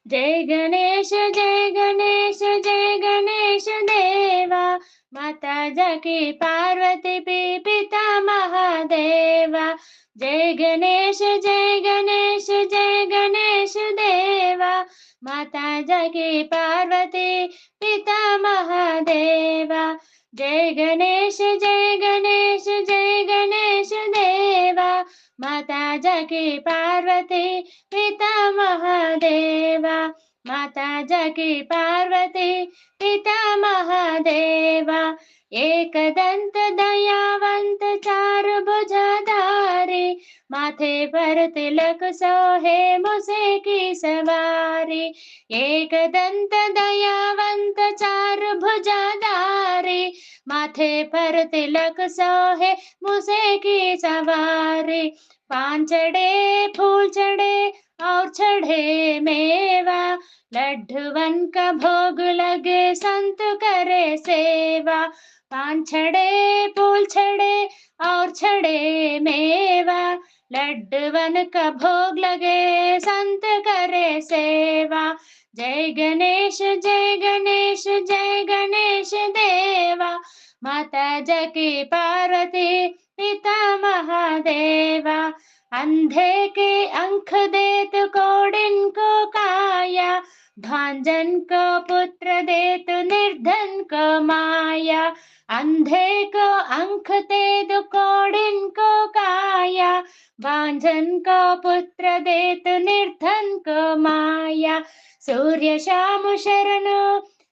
जय गणेश जय गणेश जय गणेश देवा। माता जाकी पार्वती पिता महादेवा। जय गणेश जय गणेश जय गणेश देवा। माता जाकी पार्वती पिता महादेवा। जय गणेश जय गणेश जय गणेश देवा। माता जाकी पार्वती पिता महादेवा। माता जाकी पार्वती पिता महादेवा। एकदंत दयावंत चार भुजाधारी। माथे पर तिलक सोहे मुसे की सवारी। एकदंत दयावंत चार भुजाधारी। माथे पर तिलक सोहे मुसे की सवारी। पान चढ़े फूल चढ़े और चढ़े मेवा। लड्डूवन का भोग लगे संत करे सेवा। पान चढ़े फूल चढ़े और चढ़े मेवा। लड्डूवन का भोग लगे संत करे सेवा। जय गणेश जय गणेश जय गणेश देवा। माता जाकी पार्वती पिता महादेवा। अंधे के अंख देत कोडिन को काया। भांजन को पुत्र देत निर्धन को माया। अंधे को अंख देत कोडिन को काया। भांजन को पुत्र देत निर्धन को माया। सूर्य शाम शरण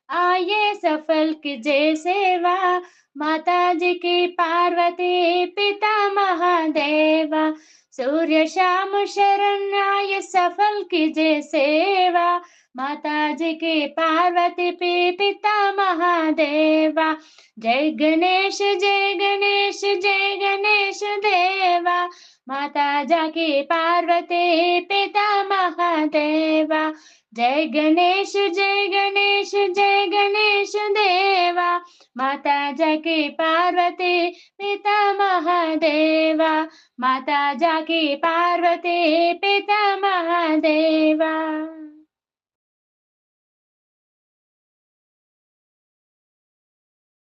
आये सफल कीजे सेवा। माता जी की पार्वती पिता महादेवा। सूर्य शाम शरण आए सफल कीजे सेवा। माता जी की पार्वती पिता महादेवा। जय गणेश जय गणेश जय गणेश देवा। माता जाकी पार्वती पिता महादेवा। जय गणेश जय गणेश जय गणेश देवा। माता जाकी पार्वती पिता महादेवा। माता जाकी पार्वती पिता महादेवा।